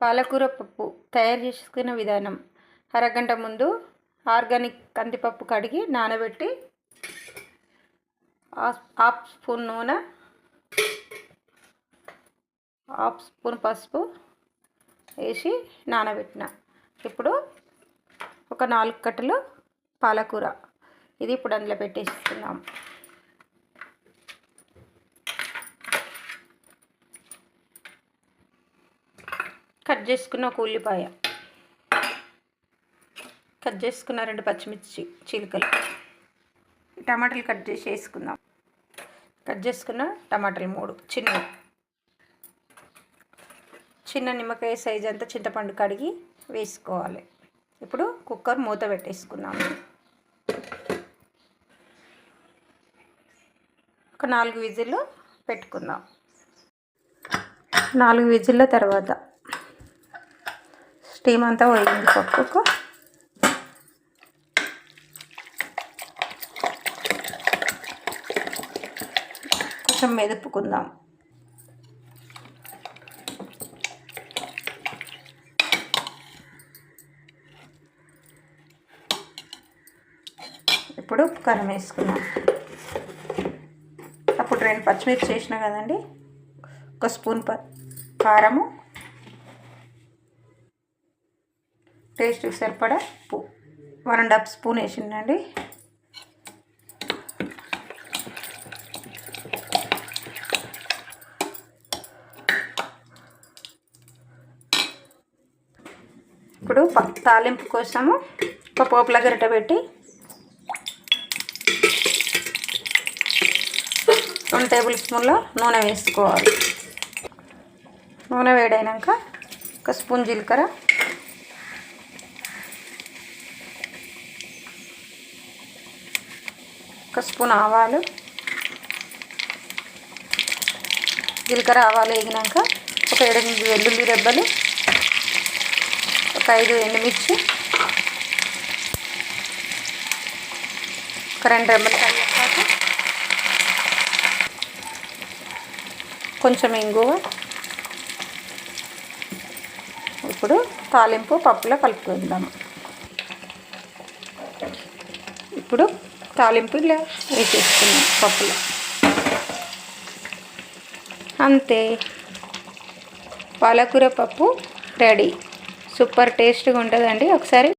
పాలకూర పప్పు తయారు చేసుకునే విధానం. అరగంట ముందు ఆర్గానిక్ కందిపప్పు కడిగి నానబెట్టి హాఫ్ స్పూన్ నూనె, హాఫ్ స్పూన్ పసుపు వేసి నానబెట్టిన. ఇప్పుడు ఒక 4 కట్టలు పాలకూర, ఇది ఇప్పుడు అందులో పెట్టేసుకుందాం. కట్ చేసుకున్న ఒక ఉల్లిపాయ, కట్ చేసుకున్న 2 పచ్చిమిర్చి చీలికలు, టమాటాలు కట్ చేసి వేసుకుందాం. కట్ చేసుకున్న టమాటాలు 3 చిన్న నిమ్మకాయ సైజ్ అంతా చింతపండు కడిగి వేసుకోవాలి. ఇప్పుడు కుక్కర్ మూత పెట్టేసుకుందాం. ఒక 4 విజిల్లు పెట్టుకుందాం. 4 విజిల్ల తర్వాత స్టీమ్ అంతా పోయింది పప్పుకు. కొంచెం మెదుపుకుందాం. ఇప్పుడు కారం వేసుకుందాం. అప్పుడు 2 పచ్చిమిర్చి వేసిన కదండి, 1 స్పూన్ కారము, టేస్ట్కి సరిపడా ఉప్పు 1½ స్పూన్ వేసిందండి. ఇప్పుడు తాలింపు కోసము ఒక పోపుల గరిటె పెట్టి 2 టేబుల్ స్పూన్ల నూనె వేసుకోవాలి. నూనె వేడైనాక 1 స్పూన్ జీలకర్ర, 1 స్పూన్ ఆవాలు, జీలకర్ర ఆవాలు వేగినాక ఒక 7 వెల్లుల్లి రెబ్బలు, ఒక 5 ఎండుమిర్చి, ఒక 2 రెమ్మలు కరివేపాకు, కొంచెం ఇంగువ. ఇప్పుడు తాలింపు పప్పులో కలుపుకుందాము. ఇప్పుడు తాలింపు ఇలా వేసేసుకున్నాం పప్పులో. అంతే, పాలకూర పప్పు రెడీ. సూపర్ టేస్ట్గా ఉంటుందండి. ఒకసారి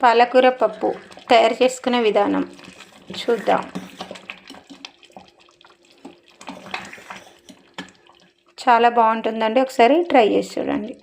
పాలకూర పప్పు తయారు చేసుకునే విధానం చూద్దాం. చాలా బాగుంటుందండి, ఒకసారి ట్రై చేసి చూడండి.